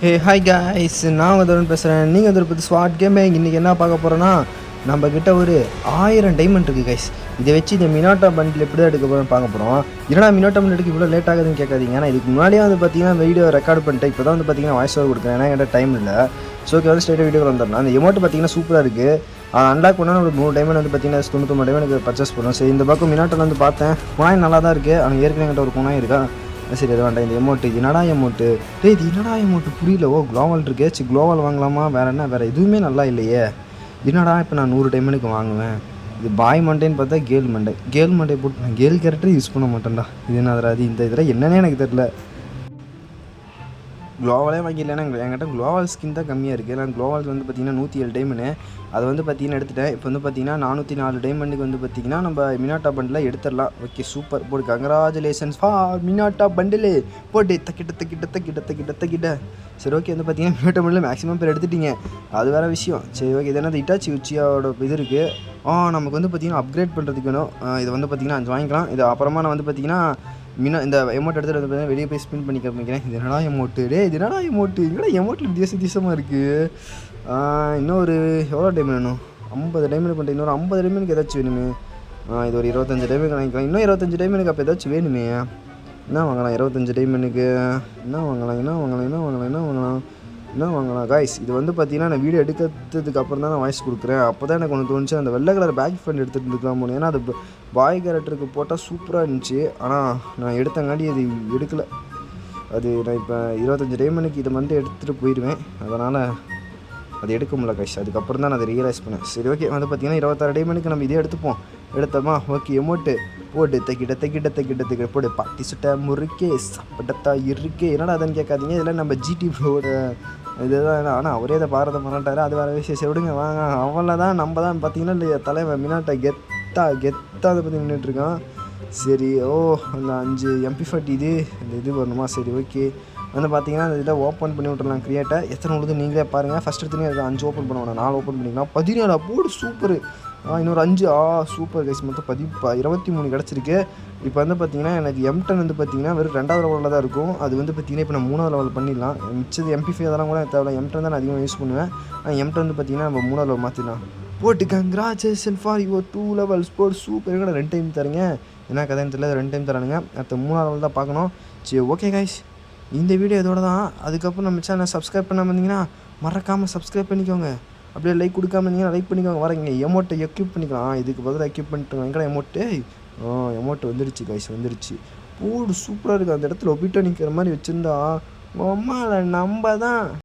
Hey hi guys, நான் உங்கள் பேசுகிறேன். நீங்கள் வந்து பற்றி ஸ்வாட் கேமிங். இன்றைக்கி என்ன பார்க்க போகிறோன்னா, நம்மக்கிட்ட ஒரு 1000 டைமண்ட் இருக்குது கைஸ். இதை வச்சு இந்த மினாட்டா பண்டில் எப்படி தான் எடுக்க போகிறோன்னு பார்க்க போகிறோம். ஏன்னா மினாட்டா பண்டில் எடுக்க இவ்வளோ லேட் ஆகுதுன்னு கேட்காதீங்க. ஏன்னா இதுக்கு முன்னாடியே வந்து பார்த்தீங்கன்னா வீடியோ ரெக்கார்ட் பண்ணிட்டேன். இப்போ தான் வந்து பார்த்தீங்கன்னா வாய்ஸ் ஓவர் கொடுக்குறேன். ஏன்னா என்கிட்ட டைம் இல்லை. ஸோ ஓகே, வந்து ஸ்ட்ரைட்டாக வீடியோ வந்துடலாம். அந்த எமௌண்ட் பார்த்தீங்கன்னா சூப்பராக இருக்குது. அன்லாக் பண்ணால் ஒரு 3 டைமண்ட் வந்து பார்த்தீங்கன்னா 99 டைமண்ட் பர்ச்சேஸ் பண்ணுவோம். சரி, இந்த பக்கம் மினாட்டில் வந்து பார்த்தேன். குணாய் நல்லா தான் இருக்குது. ஆனால் ஏற்கனவே என்கிட்ட ஒரு குணாய் இருக்கா. சரி, அது வேண்டாம். இந்த எமௌண்ட்டு இது என்னடா எமௌண்ட்டு? டேய், இது என்னடா எமௌண்ட்டு புரியல. ஓ, குளோவல் இருக்கே. சரி, குளோவல் வாங்கலாமா? வேறு என்ன? வேறு எதுவுமே நல்லா இல்லையே. என்னடா இப்போ நான் 100 டைமண்டுக்கு வாங்குவேன். இது பாய் மண்டேன்னு பார்த்தா கேர்ள் மண்டே போட்டு நான் கேர்ள் கேரக்டர் யூஸ் பண்ண மாட்டேன்டா. இது என்ன அது இந்த இதில் என்னன்னே எனக்கு தெரில. குளோவலே வாங்கிடலன்னா என்கிட்ட குளோவல் ஸ்கின் தான் கம்மியாக இருக்குது. நான் குளோவல் வந்து பார்த்திங்கன்னா 107 டைமண்டு அதை வந்து பார்த்திங்கன்னா எடுத்துட்டேன். இப்போ வந்து பார்த்திங்கன்னா 404 டைமண்டுக்கு வந்து பார்த்திங்கன்னா நம்ம மினாட்டா பண்டில் எடுத்துடலாம். Okay, super. போடு, கங்க்ராச்சுலேஷன்ஸ் மினாட்டா பண்டில் போட்டு தக்கிட்ட. சரி, ஓகே. வந்து பார்த்திங்கன்னா மினாட்டா பண்டில் மேக்ஸிமம் பேர் எடுத்துட்டிங்க. அது வேறு விஷயம். சரி, ஓகே. இது என்னது இட்டாச்சி உச்சியோட இது இருக்குது. நமக்கு வந்து பார்த்திங்கன்னா அப்கிரேட் பண்ணுறதுக்கு வேணும். இது வந்து பார்த்திங்கன்னா 5 வாங்கிக்கலாம். இது அப்புறமா நான் வந்து பார்த்திங்கன்னா இந்த எமௌண்ட் எடுத்துகிட்டு வந்து வெளியே போய் ஸ்பின் பண்ணி காமிக்கிறேன். இது என்னடா எமௌண்ட்டு? இது என்னடா எமௌண்ட்டில் வித்தியாசமாக இருக்குது. இன்னும் ஒரு எவ்வளோ டைம் வேணும்? 50 டைமண்ட் பண்ணிட்டு இன்னொரு 50 டைமண்டுக்கு ஏதாச்சும் வேணுமே. இது ஒரு 25 டைமண்ட் வாங்கிக்கலாம். இன்னும் 25 டைமண்டுக்கு அப்போ ஏதாச்சும் வேணுமே. என்ன வாங்கலாம்? 25 டைமண்டுக்கு என்ன வாங்கலாம் காய்ஸ்? இது வந்து பார்த்தீங்கன்னா நான் வீடியோ எடுக்கிறதுக்கு அப்புறம் தான் நான் வாய்ஸ் கொடுக்குறேன். அப்போ தான் எனக்கு ஒன்று தோணுச்சு, அந்த வெள்ளை கலர் பேக் ஃப்ரெண்ட் எடுத்துகிட்டு இருக்கலாம் போனேன். ஏன்னா அது பாய் கேரக்டருக்கு போட்டால் சூப்பராக இருந்துச்சு. ஆனால் நான் எடுத்தங்காண்டி அது எடுக்கலை. அது நான் இப்போ 25 டைமண்டுக்கு இதை வந்து எடுத்துகிட்டு போயிடுவேன். அதனால் அது எடுக்க முடியல கைஸ். அதுக்கப்புறம் தான் நான் அதை ரியலைஸ் பண்ணேன். சரி, ஓகே. வந்து பார்த்திங்கன்னா 26 டைமண்டுக்கு நம்ம இதே எடுத்தோமா. ஓகே, எமௌண்ட்டு போட்டு தைக்கிட்ட போடு. பாட்டி சுட்ட முறுக்கே சாப்பிட்டத்தா இருக்கே. என்னடா அதுன்னு கேட்காதீங்க. இதெல்லாம் நம்ம ஜிடி ப்ரோட இதுதான். ஆனால் அவரே அதை பாரத மாட்டார். அது வேறு விஷயம். சரி, விடுங்க, வாங்க. அவளை தான் நம்ம தான் பார்த்திங்கன்னா இந்த தலைவன் மினாட்டை கெத்தாக அதை பற்றி நின்றுட்டுருக்கான். சரி, அந்த 5 MP40 இது வரணுமா? சரி, ஓகே. வந்து பார்த்தீங்கன்னா அந்த இதை ஓப்பன் பண்ணி விட்டுறலாம். கிரியேட்டை எத்தனை உள்ளது நீங்களே பாருங்கள். ஃபஸ்ட் எடுத்துனே அது 5 ஓப்பன் பண்ண வேணாம், 4 ஓப்பன் பண்ணிக்கலாம். 17 போடு, சூப்பரு. இன்னொரு 5 சூப்பர் கைஸ். மொத்தம் 23 கிடச்சிருக்கு. இப்போ வந்து பார்த்திங்கன்னா எனக்கு M10 வந்து பார்த்திங்கன்னா வெறும் 2வது லெவலில் தான் இருக்கும். அது வந்து பார்த்திங்கன்னா இப்போ நம்ம 3வது லெவல் பண்ணிடலாம். மிச்சது MP5 அதெல்லாம் கூட தேவை. M10 தான் நான் அதிகமாக யூஸ் பண்ணுவேன். M10 வந்து பார்த்திங்கன்னா நம்ம 3வது லெவல் மாற்றிடலாம். போட்டு கங்க்ராச்சுலேஷன் ஃபார் யுவர் 2 லெவல்ஸ். போட்டு சூப்பர். எங்கடா 2 டைம் தரீங்க? என்ன கதைன்னு தெரியல. 2 டைம் தரானுங்க. அடுத்த 3வது லெவல் தான் பார்க்கணும். சரி, ஓகே கைஸ். இந்த வீடியோ இதோட தான். அதுக்கப்புறம் நம்ம சேனல் சப்ஸ்கிரைப் பண்ணாமல் இருந்தீங்கன்னா மறக்காமல் சப்ஸ்கிரைப் பண்ணிக்கோங்க. அப்படியே லைக் கொடுக்காம இருந்தீங்கன்னா லைக் பண்ணிக்கோங்க. வரீங்க எமௌண்ட்டை எக்யூப் பண்ணிக்கலாம். இதுக்கு பதிலாக எக்யூப் பண்ணிட்டு எங்கடா எமௌண்ட்டு? எமௌண்ட் வந்துடுச்சு கைஸ், வந்துடுச்சு. போடு, சூப்பராக இருக்குது. அந்த இடத்துல ஒப்பிட்டோ நிற்கிற மாதிரி வச்சுருந்தா அம்மாவில் நம்ம தான்